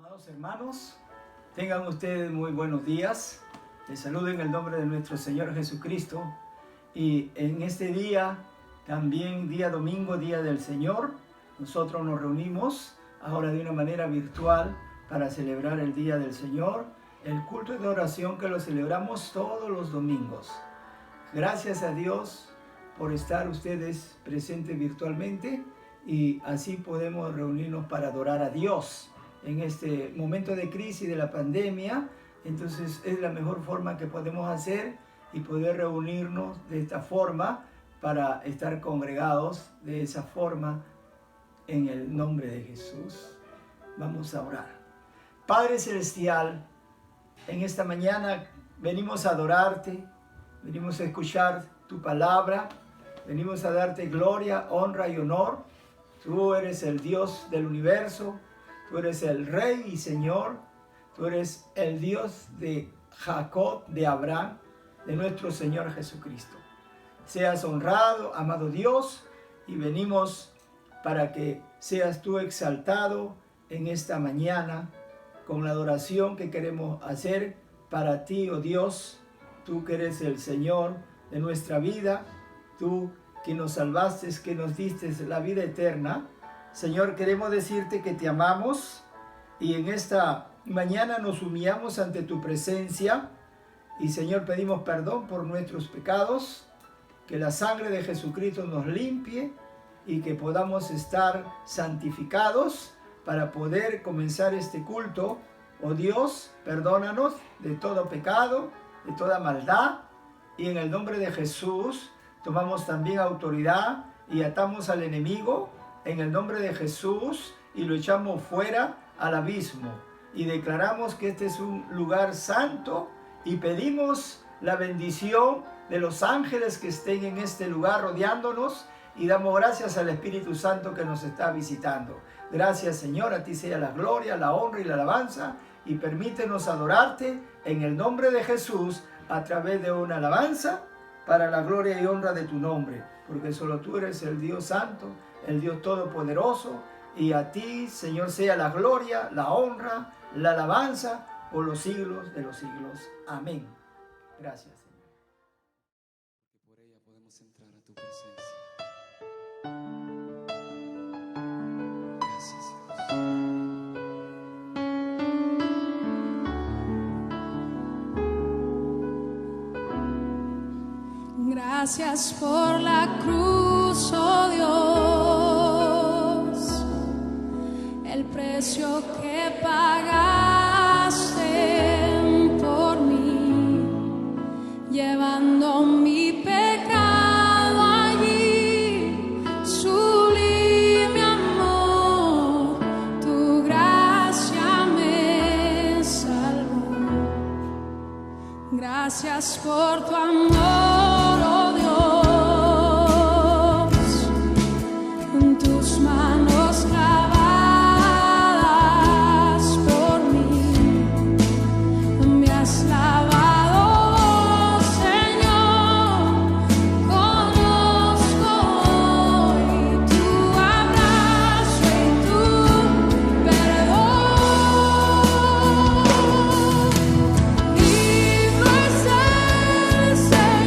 Amados hermanos, tengan ustedes muy buenos días. Les saludo en el nombre de nuestro Señor Jesucristo. Y en este día, también día domingo, día del Señor, nosotros nos reunimos ahora de una manera virtual para celebrar el día del Señor, el culto de oración que lo celebramos todos los domingos. Gracias a Dios por estar ustedes presentes virtualmente y así podemos reunirnos para adorar a Dios en este momento de crisis de la pandemia. Entonces es la mejor forma que podemos hacer y poder reunirnos de esta forma para estar congregados de esa forma en el nombre de Jesús. Vamos a orar. Padre Celestial, en esta mañana venimos a adorarte, venimos a escuchar tu palabra, venimos a darte gloria, honra y honor. Tú eres el Dios del universo, tú eres el Rey y Señor, tú eres el Dios de Jacob, de Abraham, de nuestro Señor Jesucristo. Seas honrado, amado Dios, y venimos para que seas tú exaltado en esta mañana con la adoración que queremos hacer para ti, oh Dios, tú que eres el Señor de nuestra vida, tú que nos salvaste, que nos diste la vida eterna. Señor, queremos decirte que te amamos y en esta mañana nos humillamos ante tu presencia y, Señor, pedimos perdón por nuestros pecados, que la sangre de Jesucristo nos limpie y que podamos estar santificados para poder comenzar este culto. Oh Dios, perdónanos de todo pecado, de toda maldad, y en el nombre de Jesús tomamos también autoridad y atamos al enemigo en el nombre de Jesús y lo echamos fuera al abismo. Y declaramos que este es un lugar santo y pedimos la bendición de los ángeles que estén en este lugar rodeándonos y damos gracias al Espíritu Santo que nos está visitando. Gracias, Señor, a ti sea la gloria, la honra y la alabanza, y permítenos adorarte en el nombre de Jesús a través de una alabanza para la gloria y honra de tu nombre, porque solo tú eres el Dios santo, el Dios todopoderoso, y a ti, Señor, sea la gloria, la honra, la alabanza por los siglos de los siglos. Amén. Gracias, Señor. Por ella podemos entrar a tu presencia. Gracias por la cruz, oh Dios, el precio que pagaste por mí, llevando mi pecado allí, sublime amor, tu gracia me salvó. Gracias por tu amor. Say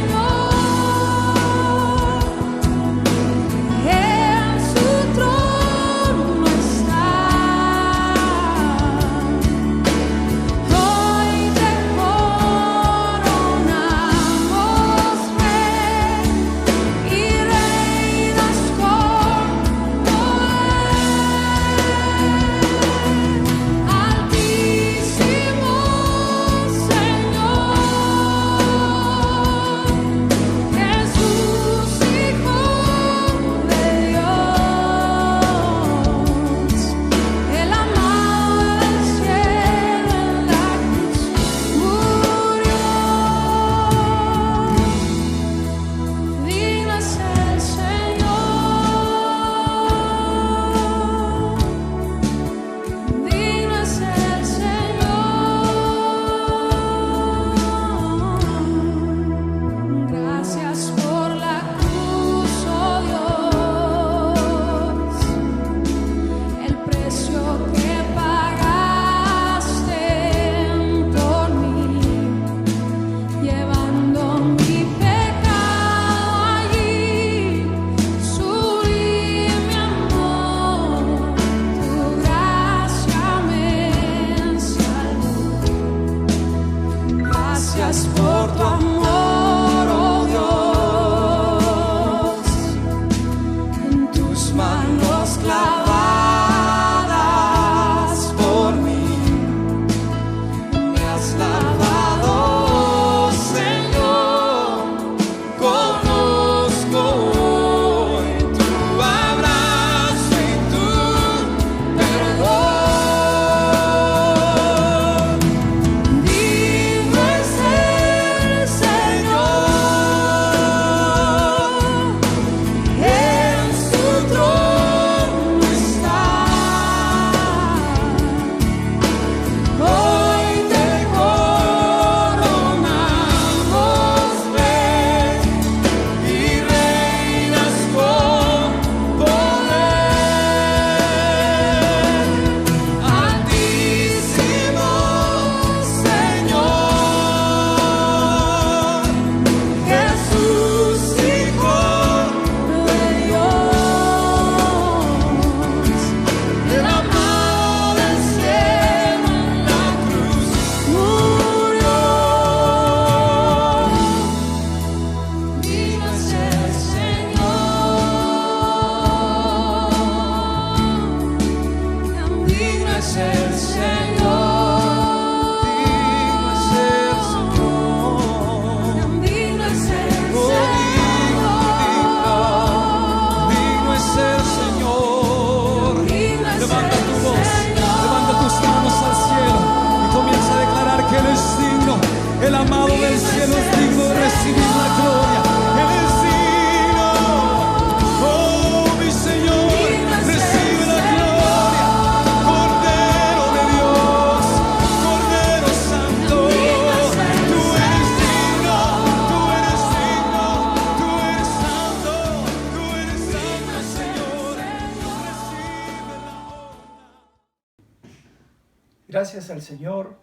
Gracias al Señor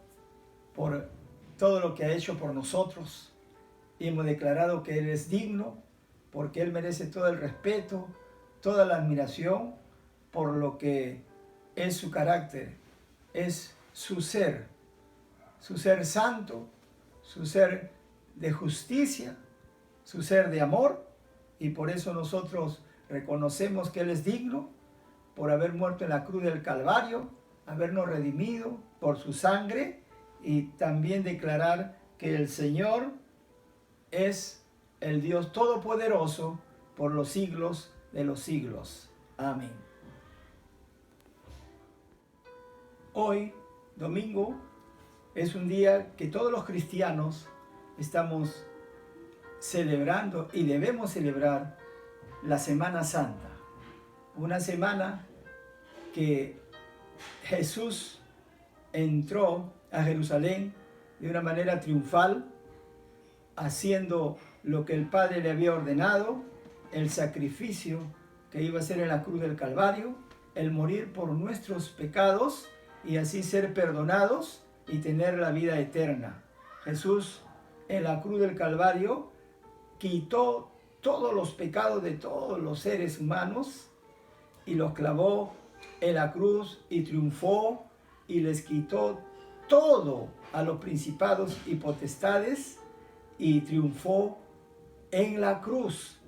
por todo lo que ha hecho por nosotros. Y hemos declarado que Él es digno, porque Él merece todo el respeto, toda la admiración por lo que es su carácter, es su ser santo, su ser de justicia, su ser de amor, y por eso nosotros reconocemos que Él es digno por haber muerto en la cruz del Calvario, habernos redimido por su sangre, y también declarar que el Señor es el Dios Todopoderoso por los siglos de los siglos. Amén. Hoy, domingo, es un día que todos los cristianos estamos celebrando y debemos celebrar la Semana Santa. Una semana que Jesús entró a Jerusalén de una manera triunfal, haciendo lo que el Padre le había ordenado, el sacrificio que iba a hacer en la cruz del Calvario, el morir por nuestros pecados y así ser perdonados y tener la vida eterna. Jesús en la cruz del Calvario quitó todos los pecados de todos los seres humanos y los clavó en la cruz y triunfó y les quitó todo a los principados y potestades y triunfó en la cruz.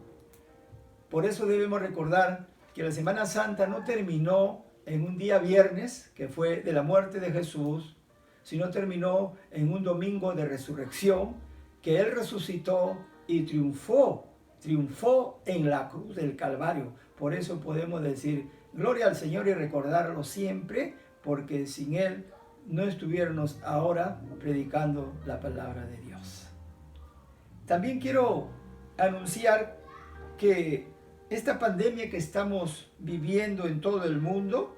Por eso debemos recordar que la Semana Santa no terminó en un día viernes, que fue de la muerte de Jesús, sino terminó en un domingo de resurrección, que Él resucitó y triunfó en la cruz del Calvario. Por eso podemos decir gloria al Señor y recordarlo siempre, porque sin Él no estuviéramos ahora predicando la palabra de Dios. También quiero anunciar que esta pandemia que estamos viviendo en todo el mundo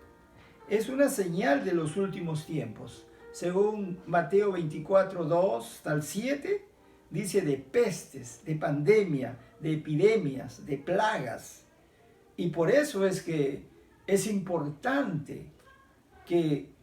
es una señal de los últimos tiempos. Según Mateo 24, 2 al 7, dice de pestes, de pandemia, de epidemias, de plagas. Y por eso es que es importante que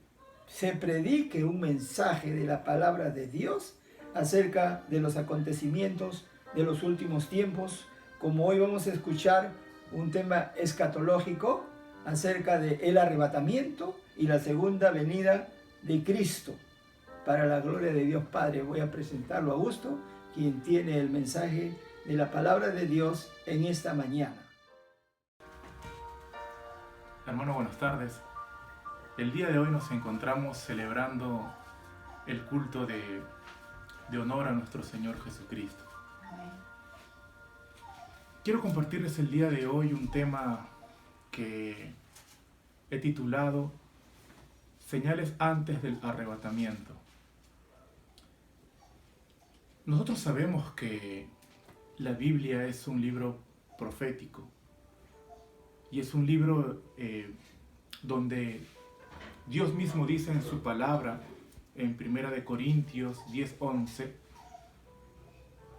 se predique un mensaje de la palabra de Dios acerca de los acontecimientos de los últimos tiempos, como hoy vamos a escuchar un tema escatológico acerca del arrebatamiento y la segunda venida de Cristo. Para la gloria de Dios Padre, voy a presentarlo a Augusto, quien tiene el mensaje de la palabra de Dios en esta mañana. Hermano, buenas tardes. El día de hoy nos encontramos celebrando el culto de honor a nuestro Señor Jesucristo. Quiero compartirles el día de hoy un tema que he titulado Señales antes del arrebatamiento. Nosotros sabemos que la Biblia es un libro profético y es un libro donde Dios mismo dice en su palabra, en 1 Corintios 10:11,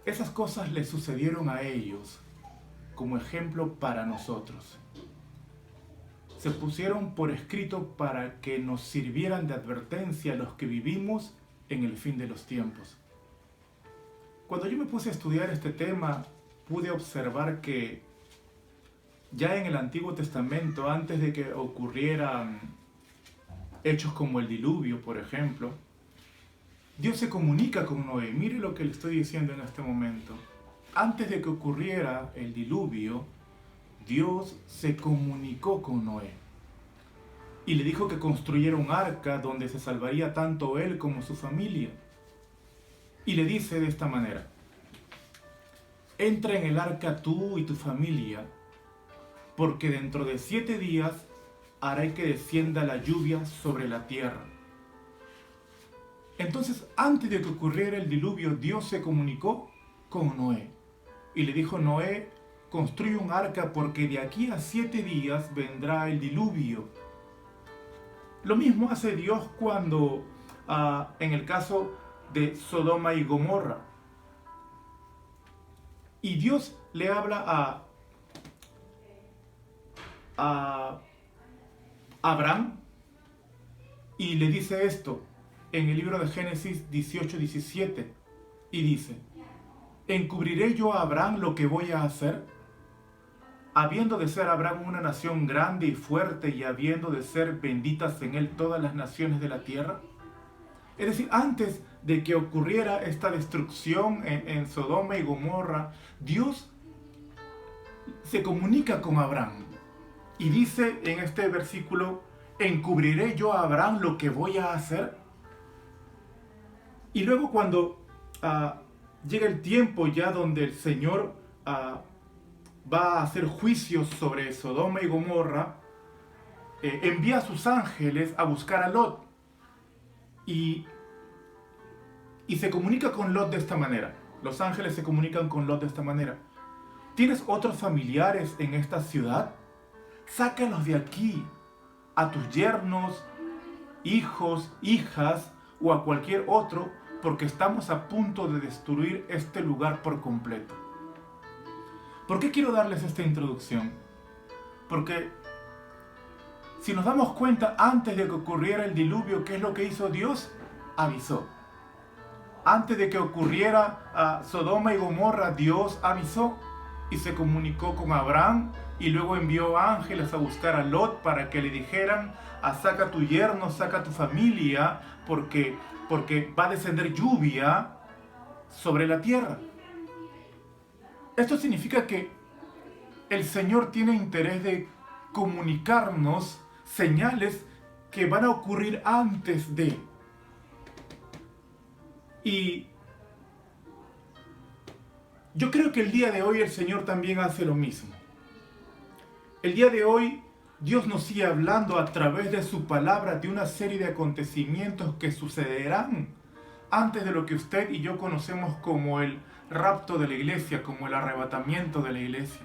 esas cosas le sucedieron a ellos como ejemplo para nosotros. Se pusieron por escrito para que nos sirvieran de advertencia a los que vivimos en el fin de los tiempos. Cuando yo me puse a estudiar este tema, pude observar que ya en el Antiguo Testamento, antes de que ocurrieran hechos como el diluvio, por ejemplo, Dios se comunica con Noé. Mire lo que le estoy diciendo en este momento. Antes de que ocurriera el diluvio, Dios se comunicó con Noé y le dijo que construyera un arca donde se salvaría tanto él como su familia. Y le dice de esta manera: entra en el arca tú y tu familia, porque dentro de 7 días haré que descienda la lluvia sobre la tierra. Entonces, antes de que ocurriera el diluvio, Dios se comunicó con Noé y le dijo: Noé, construye un arca porque de aquí a 7 días vendrá el diluvio. Lo mismo hace Dios cuando, en el caso de Sodoma y Gomorra, y Dios le habla a Abraham y le dice esto en el libro de Génesis 18:17, y dice: ¿encubriré yo a Abraham lo que voy a hacer? Habiendo de ser Abraham una nación grande y fuerte, y habiendo de ser benditas en él todas las naciones de la tierra. Es decir, antes de que ocurriera esta destrucción en Sodoma y Gomorra, Dios se comunica con Abraham y dice en este versículo: ¿encubriré yo a Abraham lo que voy a hacer? Y luego cuando llega el tiempo ya donde el Señor va a hacer juicios sobre Sodoma y Gomorra, envía a sus ángeles a buscar a Lot. Y se comunica con Lot de esta manera. Los ángeles se comunican con Lot de esta manera: ¿tienes otros familiares en esta ciudad? Sácalos de aquí, a tus yernos, hijos, hijas o a cualquier otro, porque estamos a punto de destruir este lugar por completo. ¿Por qué quiero darles esta introducción? Porque si nos damos cuenta, antes de que ocurriera el diluvio, ¿qué es lo que hizo Dios? Avisó. Antes de que ocurriera Sodoma y Gomorra, Dios avisó y se comunicó con Abraham, y luego envió ángeles a buscar a Lot para que le dijeran: saca tu yerno, saca tu familia, porque va a descender lluvia sobre la tierra. Esto significa que el Señor tiene interés de comunicarnos señales que van a ocurrir antes de. Y yo creo que el día de hoy el Señor también hace lo mismo. El día de hoy Dios nos sigue hablando a través de su palabra de una serie de acontecimientos que sucederán antes de lo que usted y yo conocemos como el rapto de la iglesia, como el arrebatamiento de la iglesia.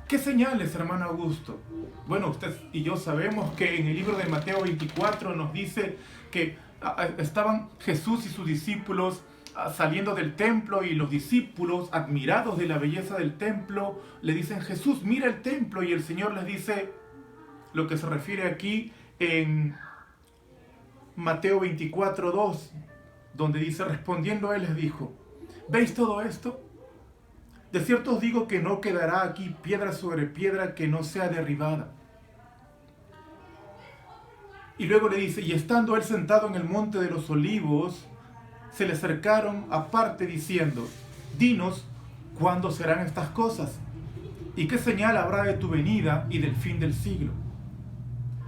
¿Qué señales, hermano Augusto? Bueno, usted y yo sabemos que en el libro de Mateo 24 nos dice que estaban Jesús y sus discípulos saliendo del templo, y los discípulos, admirados de la belleza del templo, le dicen: Jesús, mira el templo. Y el Señor les dice lo que se refiere aquí en Mateo 24:2, donde dice: respondiendo él les dijo: ¿veis todo esto? De cierto os digo que no quedará aquí piedra sobre piedra que no sea derribada. Y luego le dice: y estando él sentado en el monte de los olivos, se le acercaron aparte diciendo: dinos, ¿cuándo serán estas cosas? ¿Y qué señal habrá de tu venida y del fin del siglo?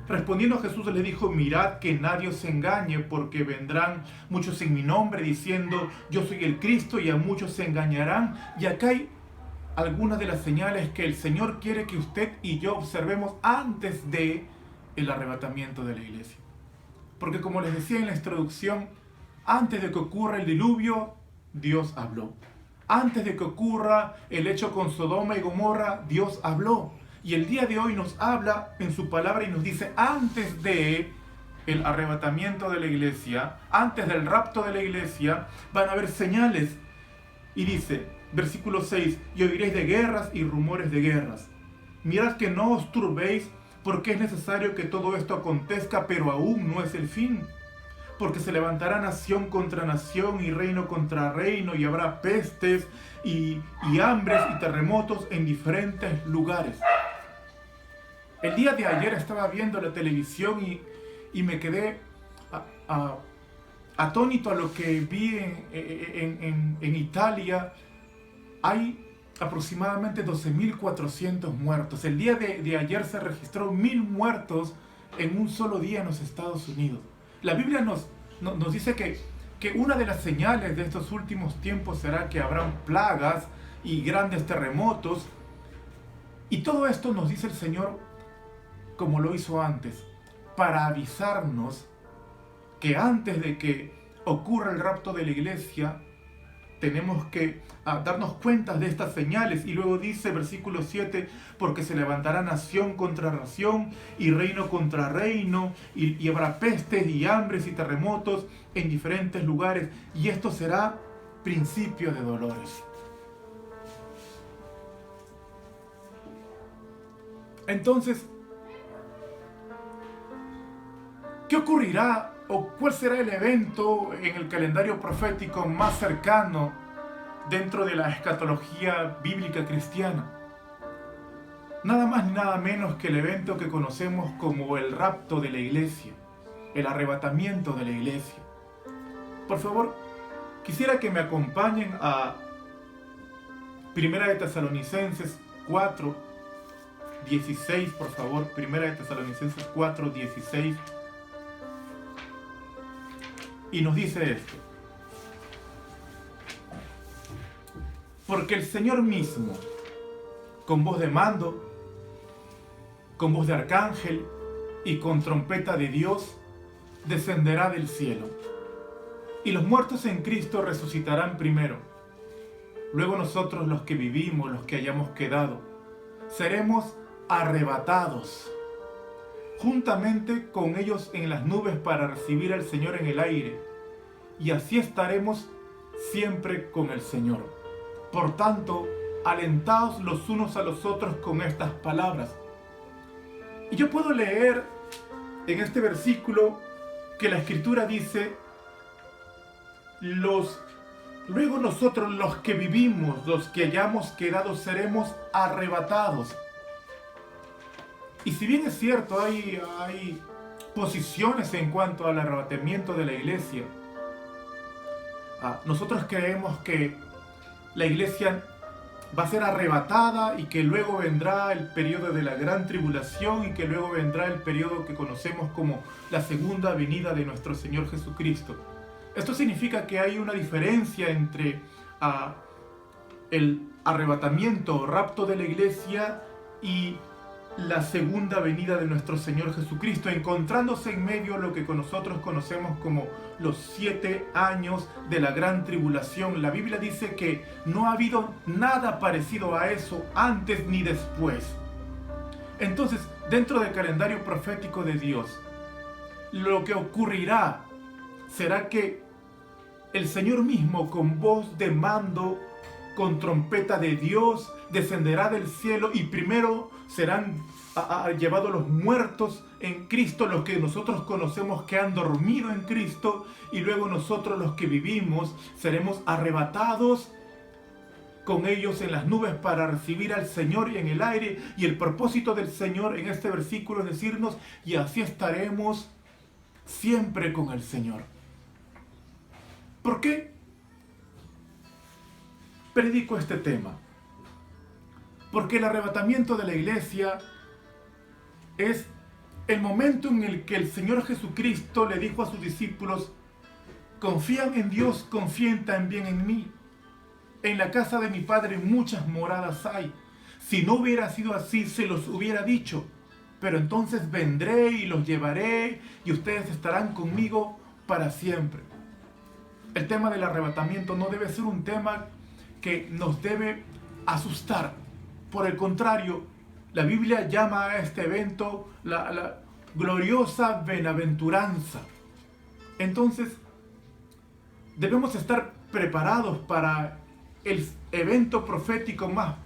Respondiendo Jesús les dijo: mirad que nadie os engañe, porque vendrán muchos en mi nombre diciendo: yo soy el Cristo, y a muchos se engañarán. Y acá hay algunas de las señales que el Señor quiere que usted y yo observemos antes de el arrebatamiento de la iglesia. Porque como les decía en la introducción, antes de que ocurra el diluvio, Dios habló. Antes de que ocurra el hecho con Sodoma y Gomorra, Dios habló. Y el día de hoy nos habla en su palabra y nos dice: antes de el arrebatamiento de la iglesia, antes del rapto de la iglesia, van a haber señales. Y dice, versículo 6, y oiréis de guerras y rumores de guerras. Mirad que no os turbéis, porque es necesario que todo esto acontezca, pero aún no es el fin. Porque se levantará nación contra nación y reino contra reino, y habrá pestes y hambres y terremotos en diferentes lugares. El día de ayer estaba viendo la televisión y me quedé atónito a lo que vi en Italia. Hay aproximadamente 12.400 muertos. El día de ayer se registró 1.000 muertos en un solo día en los Estados Unidos. La Biblia nos dice que una de las señales de estos últimos tiempos será que habrán plagas y grandes terremotos. Y todo esto nos dice el Señor, como lo hizo antes, para avisarnos que antes de que ocurra el rapto de la iglesia, tenemos que darnos cuenta de estas señales. Y luego dice, versículo 7, porque se levantará nación contra nación y reino contra reino, y habrá pestes y hambres y terremotos en diferentes lugares, y esto será principio de dolores. Entonces, ¿qué ocurrirá o cuál será el evento en el calendario profético más cercano dentro de la escatología bíblica cristiana? Nada más ni nada menos que el evento que conocemos como el rapto de la iglesia, el arrebatamiento de la iglesia. Por favor, quisiera que me acompañen a Primera de Tesalonicenses 4:16, por favor. Primera de Tesalonicenses 4:16. Y nos dice esto: porque el Señor mismo, con voz de mando, con voz de arcángel y con trompeta de Dios, descenderá del cielo. Y los muertos en Cristo resucitarán primero. Luego nosotros, los que vivimos, los que hayamos quedado, seremos arrebatados juntamente con ellos en las nubes para recibir al Señor en el aire. Y así estaremos siempre con el Señor. Por tanto, alentaos los unos a los otros con estas palabras. Y yo puedo leer en este versículo que la Escritura dice: luego nosotros, los que vivimos, los que hayamos quedado, seremos arrebatados. Y si bien es cierto, hay posiciones en cuanto al arrebatamiento de la iglesia, nosotros creemos que la iglesia va a ser arrebatada y que luego vendrá el periodo de la gran tribulación y que luego vendrá el periodo que conocemos como la segunda venida de nuestro Señor Jesucristo. Esto significa que hay una diferencia entre el arrebatamiento o rapto de la iglesia y la segunda venida de nuestro Señor Jesucristo, encontrándose en medio lo que nosotros conocemos como los 7 años de la gran tribulación. La Biblia dice que no ha habido nada parecido a eso antes ni después. Entonces, dentro del calendario profético de Dios, lo que ocurrirá será que el Señor mismo, con voz de mando, con trompeta de Dios, descenderá del cielo y primero serán llevados los muertos en Cristo, los que nosotros conocemos que han dormido en Cristo, y luego nosotros, los que vivimos, seremos arrebatados con ellos en las nubes para recibir al Señor y en el aire. Y el propósito del Señor en este versículo es decirnos: y así estaremos siempre con el Señor. ¿Por qué predico este tema? Porque el arrebatamiento de la iglesia es el momento en el que el Señor Jesucristo le dijo a sus discípulos: confían en Dios, confíen también en mí. En la casa de mi Padre muchas moradas hay. Si no hubiera sido así, se los hubiera dicho. Pero entonces vendré y los llevaré y ustedes estarán conmigo para siempre. El tema del arrebatamiento no debe ser un tema que nos debe asustar. Por el contrario, la Biblia llama a este evento la gloriosa bienaventuranza. Entonces, debemos estar preparados para el evento profético más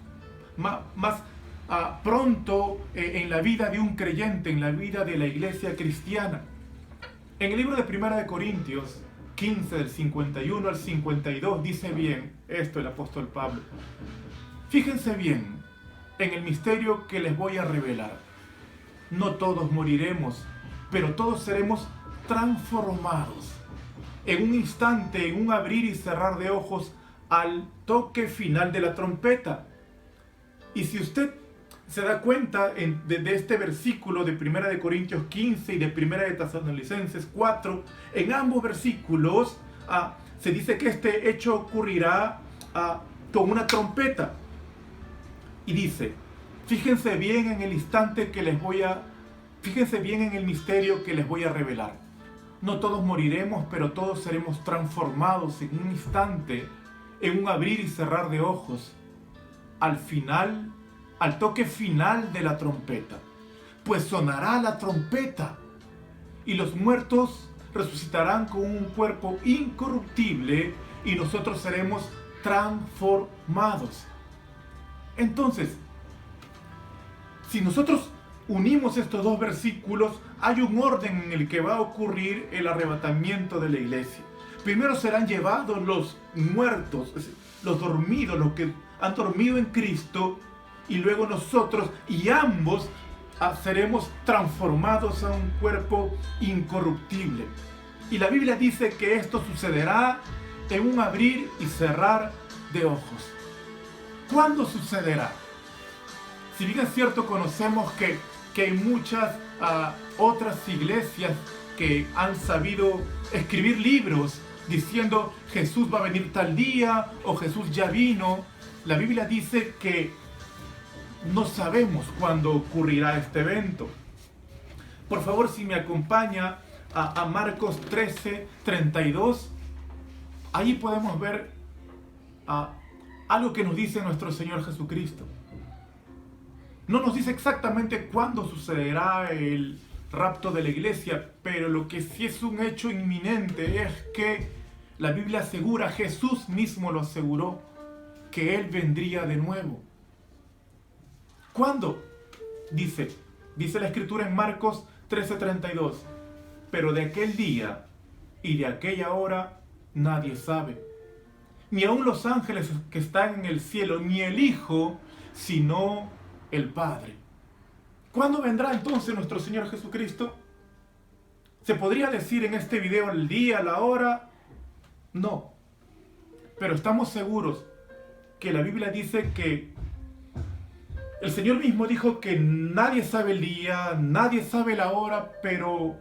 pronto en la vida de un creyente, en la vida de la iglesia cristiana. En el libro de Primera de Corintios 15, del 51 al 52, dice bien esto el apóstol Pablo: fíjense bien en el misterio que les voy a revelar. No todos moriremos, pero todos seremos transformados en un instante, en un abrir y cerrar de ojos, al toque final de la trompeta. Y si usted se da cuenta de este versículo de 1 de Corintios 15 y de 1 de Tesalonicenses 4, en ambos versículos se dice que este hecho ocurrirá con una trompeta. Y dice: fíjense bien en el instante que fíjense bien en el misterio que les voy a revelar. No todos moriremos, pero todos seremos transformados en un instante, en un abrir y cerrar de ojos, al final, al toque final de la trompeta. Pues sonará la trompeta y los muertos resucitarán con un cuerpo incorruptible y nosotros seremos transformados. Entonces, si nosotros unimos estos dos versículos, hay un orden en el que va a ocurrir el arrebatamiento de la iglesia. Primero serán llevados los muertos, los dormidos, los que han dormido en Cristo, y luego nosotros, y ambos seremos transformados a un cuerpo incorruptible. Y la Biblia dice que esto sucederá en un abrir y cerrar de ojos. ¿Cuándo sucederá? Si bien es cierto, conocemos que hay muchas otras iglesias que han sabido escribir libros diciendo Jesús va a venir tal día o Jesús ya vino. La Biblia dice que no sabemos cuándo ocurrirá este evento. Por favor, si me acompaña a Marcos 13, 32, ahí podemos ver algo que nos dice nuestro Señor Jesucristo. No nos dice exactamente cuándo sucederá el rapto de la iglesia, pero lo que sí es un hecho inminente es que la Biblia asegura, Jesús mismo lo aseguró, que Él vendría de nuevo. ¿Cuándo? Dice la Escritura en Marcos 13:32, pero de aquel día y de aquella hora nadie sabe, ni aun los ángeles que están en el cielo, ni el Hijo, sino el Padre. ¿Cuándo vendrá entonces nuestro Señor Jesucristo? ¿Se podría decir en este video el día, la hora? No. Pero estamos seguros que la Biblia dice que el Señor mismo dijo que nadie sabe el día, nadie sabe la hora, pero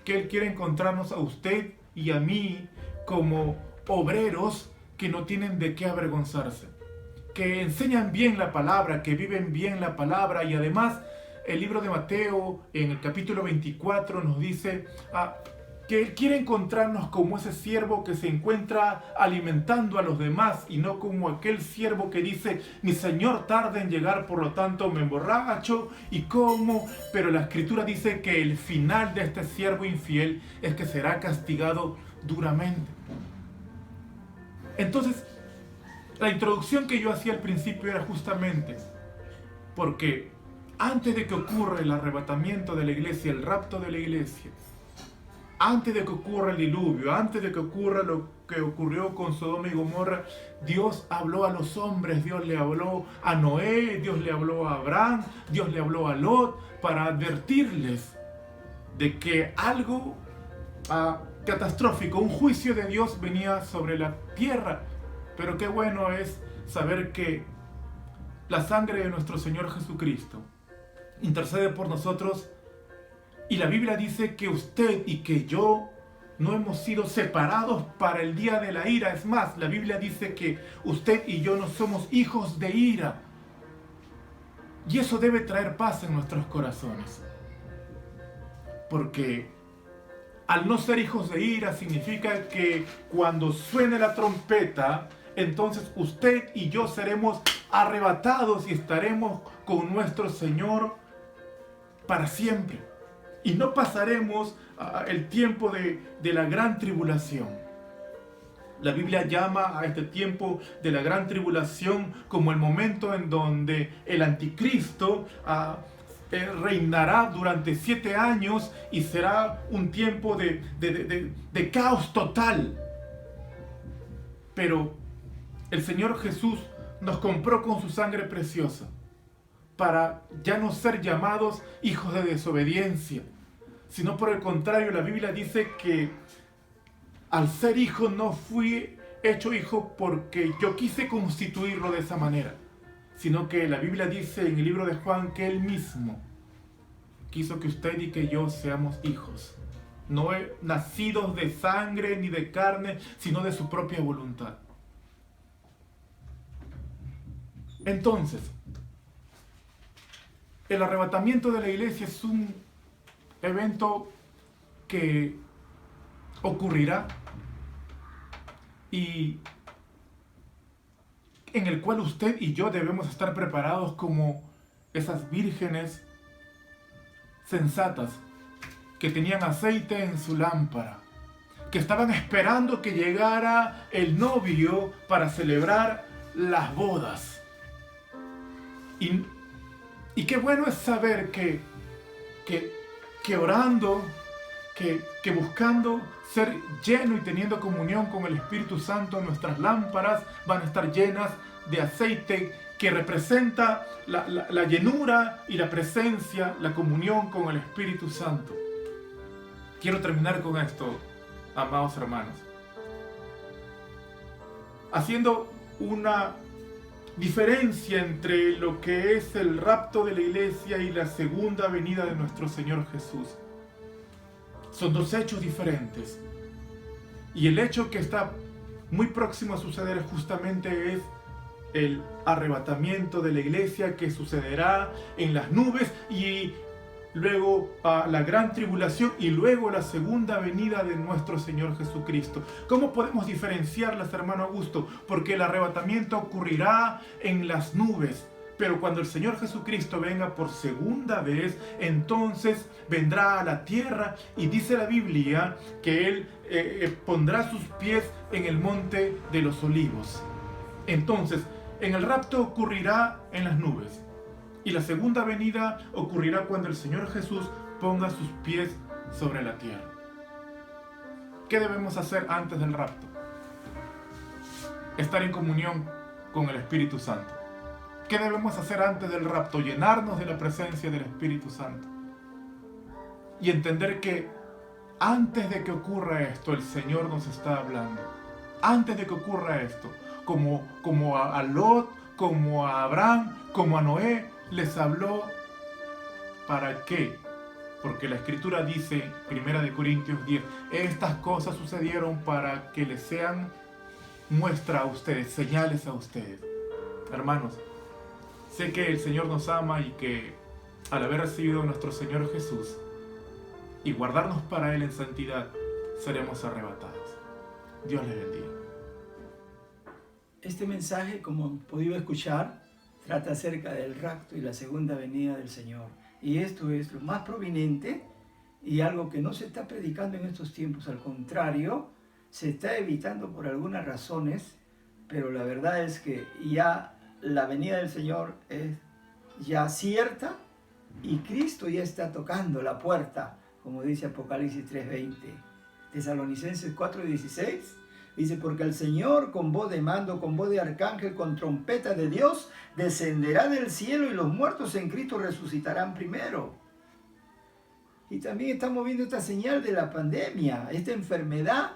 que Él quiere encontrarnos a usted y a mí como obreros que no tienen de qué avergonzarse, que enseñan bien la palabra, que viven bien la palabra. Y además el libro de Mateo en el capítulo 24 nos dice que Él quiere encontrarnos como ese siervo que se encuentra alimentando a los demás y no como aquel siervo que dice, mi Señor tarda en llegar, por lo tanto me emborracho y como. Pero la Escritura dice que el final de este siervo infiel es que será castigado duramente. Entonces, la introducción que yo hacía al principio era justamente porque antes de que ocurra el arrebatamiento de la iglesia, el rapto de la iglesia, antes de que ocurra el diluvio, antes de que ocurra lo que ocurrió con Sodoma y Gomorra, Dios habló a los hombres, Dios le habló a Noé, Dios le habló a Abraham, Dios le habló a Lot para advertirles de que algo catastrófico, un juicio de Dios venía sobre la tierra. Pero qué bueno es saber que la sangre de nuestro Señor Jesucristo intercede por nosotros. Y la Biblia dice que usted y que yo no hemos sido separados para el día de la ira. Es más, la Biblia dice que usted y yo no somos hijos de ira. Y eso debe traer paz en nuestros corazones. Porque al no ser hijos de ira significa que cuando suene la trompeta, entonces usted y yo seremos arrebatados y estaremos con nuestro Señor para siempre. Y no pasaremos el tiempo de la gran tribulación. La Biblia llama a este tiempo de la gran tribulación como el momento en donde el anticristo reinará durante 7 años y será un tiempo de caos total. Pero el Señor Jesús nos compró con su sangre preciosa para ya no ser llamados hijos de desobediencia, sino por el contrario, la Biblia dice que al ser hijo no fui hecho hijo porque yo quise constituirlo de esa manera, sino que la Biblia dice en el libro de Juan que Él mismo quiso que usted y que yo seamos hijos, no nacidos de sangre ni de carne, sino de su propia voluntad. Entonces, el arrebatamiento de la iglesia es un evento que ocurrirá y en el cual usted y yo debemos estar preparados como esas vírgenes sensatas que tenían aceite en su lámpara, que estaban esperando que llegara el novio para celebrar las bodas. Y qué bueno es saber que que orando, que buscando ser lleno y teniendo comunión con el Espíritu Santo, nuestras lámparas van a estar llenas de aceite que representa la llenura y la presencia, la comunión con el Espíritu Santo. Quiero terminar con esto, amados hermanos, haciendo una diferencia entre lo que es el rapto de la iglesia y la segunda venida de nuestro Señor Jesús. Son dos hechos diferentes. Y el hecho que está muy próximo a suceder justamente es el arrebatamiento de la iglesia, que sucederá en las nubes, y luego la gran tribulación, y luego la segunda venida de nuestro Señor Jesucristo. ¿Cómo podemos diferenciarlas, hermano Augusto? Porque el arrebatamiento ocurrirá en las nubes, pero cuando el Señor Jesucristo venga por segunda vez, entonces vendrá a la tierra, y dice la Biblia que Él pondrá sus pies en el monte de los olivos. Entonces, en el rapto ocurrirá en las nubes, y la segunda venida ocurrirá cuando el Señor Jesús ponga sus pies sobre la tierra. ¿Qué debemos hacer antes del rapto? Estar en comunión con el Espíritu Santo. ¿Qué debemos hacer antes del rapto? Llenarnos de la presencia del Espíritu Santo. Y entender que antes de que ocurra esto, el Señor nos está hablando. Antes de que ocurra esto, como a Lot, como a Abraham, como a Noé, les habló. ¿Para qué? Porque la Escritura dice, 1 Corintios 10, estas cosas sucedieron para que les sean muestra a ustedes, señales a ustedes. Hermanos, sé que el Señor nos ama y que al haber recibido a nuestro Señor Jesús y guardarnos para Él en santidad, seremos arrebatados. Dios les bendiga. Este mensaje, como han podido escuchar, trata acerca del rapto y la segunda venida del Señor. Y esto es lo más prominente y algo que no se está predicando en estos tiempos. Al contrario, se está evitando por algunas razones, pero la verdad es que ya la venida del Señor es ya cierta y Cristo ya está tocando la puerta, como dice Apocalipsis 3:20. Tesalonicenses 4:16 dice, porque el Señor con voz de mando, con voz de arcángel, con trompeta de Dios, descenderá del cielo y los muertos en Cristo resucitarán primero. Y también estamos viendo esta señal de la pandemia, esta enfermedad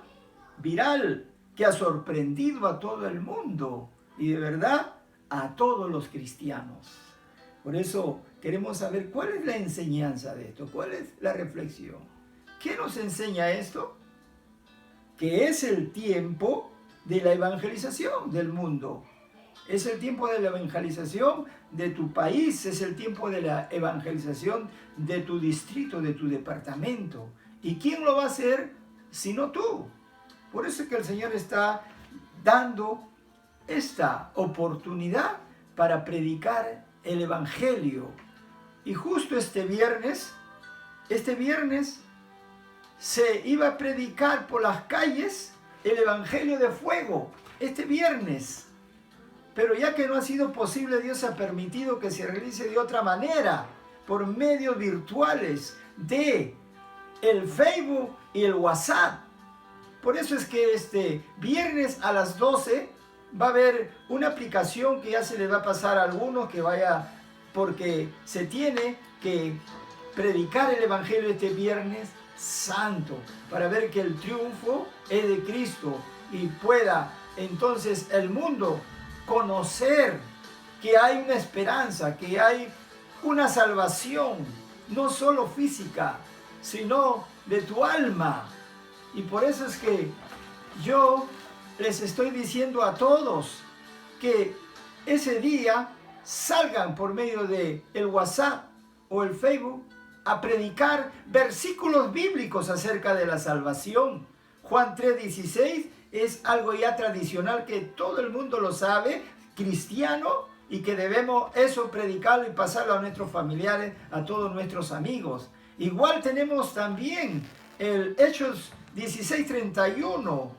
viral que ha sorprendido a todo el mundo y de verdad a todos los cristianos. Por eso queremos saber cuál es la enseñanza de esto, cuál es la reflexión. ¿Qué nos enseña esto? Que es el tiempo de la evangelización del mundo. Es el tiempo de la evangelización de tu país, es el tiempo de la evangelización de tu distrito, de tu departamento. ¿Y quién lo va a hacer sino tú? Por eso es que el Señor está dando esta oportunidad para predicar el Evangelio. Y justo este viernes se iba a predicar por las calles el Evangelio de fuego, este viernes. Pero ya que no ha sido posible, Dios ha permitido que se realice de otra manera, por medios virtuales de el Facebook y el WhatsApp. Por eso es que este viernes a las 12 va a haber una aplicación que ya se le va a pasar a algunos que vaya, porque se tiene que predicar el Evangelio este viernes santo, para ver que el triunfo es de Cristo y pueda entonces el mundo conocer que hay una esperanza, que hay una salvación, no solo física, sino de tu alma. Y por eso es que yo les estoy diciendo a todos que ese día salgan por medio de el WhatsApp o el Facebook a predicar versículos bíblicos acerca de la salvación. Juan 3:16 es algo ya tradicional que todo el mundo lo sabe, cristiano, y que debemos eso predicarlo y pasarlo a nuestros familiares, a todos nuestros amigos. Igual tenemos también el Hechos 16:31,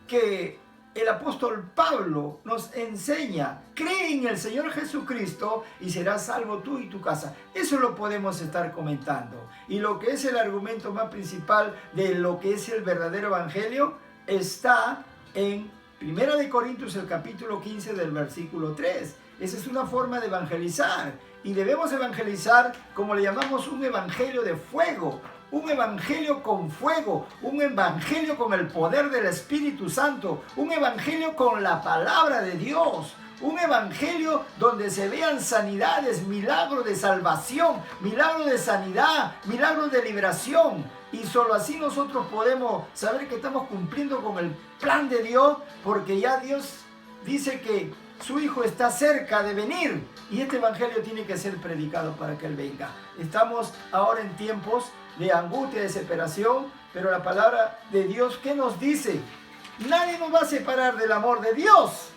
que el apóstol Pablo nos enseña: cree en el Señor Jesucristo y serás salvo tú y tu casa. Eso lo podemos estar comentando. Y lo que es el argumento más principal de lo que es el verdadero evangelio está en 1 Corintios, el capítulo 15 del versículo 3. Esa es una forma de evangelizar. Y debemos evangelizar como le llamamos un evangelio de fuego. Un evangelio con fuego, un evangelio con el poder del Espíritu Santo, un evangelio con la palabra de Dios, un evangelio donde se vean sanidades, milagros de salvación, milagros de sanidad, milagros de liberación. Y solo así nosotros podemos saber que estamos cumpliendo con el plan de Dios, porque ya Dios dice que su Hijo está cerca de venir y este evangelio tiene que ser predicado para que Él venga. Estamos ahora en tiempos de angustia, de desesperación, pero la palabra de Dios, ¿qué nos dice? Nadie nos va a separar del amor de Dios.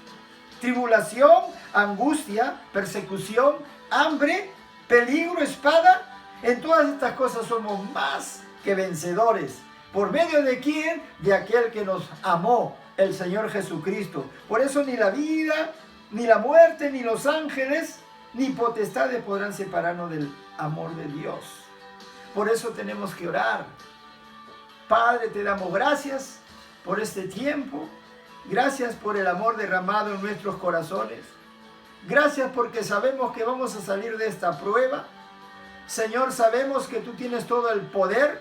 Tribulación, angustia, persecución, hambre, peligro, espada. En todas estas cosas somos más que vencedores. ¿Por medio de quién? De aquel que nos amó, el Señor Jesucristo. Por eso ni la vida, ni la muerte, ni los ángeles, ni potestades podrán separarnos del amor de Dios. Por eso tenemos que orar. Padre, te damos gracias por este tiempo. Gracias por el amor derramado en nuestros corazones. Gracias porque sabemos que vamos a salir de esta prueba. Señor, sabemos que tú tienes todo el poder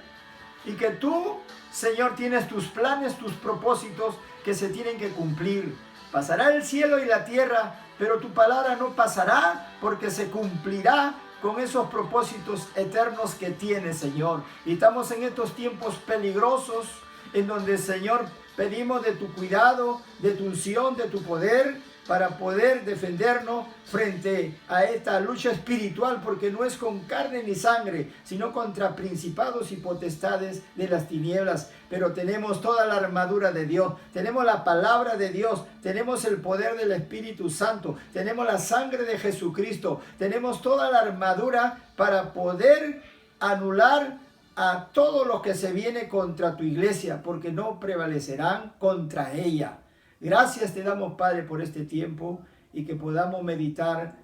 y que tú, Señor, tienes tus planes, tus propósitos que se tienen que cumplir. Pasará el cielo y la tierra, pero tu palabra no pasará porque se cumplirá con esos propósitos eternos que tienes, Señor. Y estamos en estos tiempos peligrosos en donde, Señor, pedimos de tu cuidado, de tu unción, de tu poder, para poder defendernos frente a esta lucha espiritual, porque no es con carne ni sangre, sino contra principados y potestades de las tinieblas. Pero tenemos toda la armadura de Dios, tenemos la palabra de Dios, tenemos el poder del Espíritu Santo, tenemos la sangre de Jesucristo, tenemos toda la armadura para poder anular a todo lo que se viene contra tu iglesia, porque no prevalecerán contra ella. Gracias te damos, Padre, por este tiempo y que podamos meditar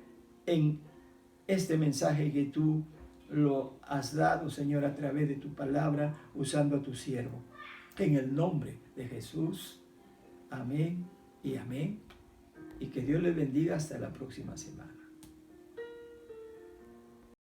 en este mensaje que tú lo has dado, Señor, a través de tu palabra, usando a tu siervo. En el nombre de Jesús, amén y amén. Y que Dios les bendiga hasta la próxima semana.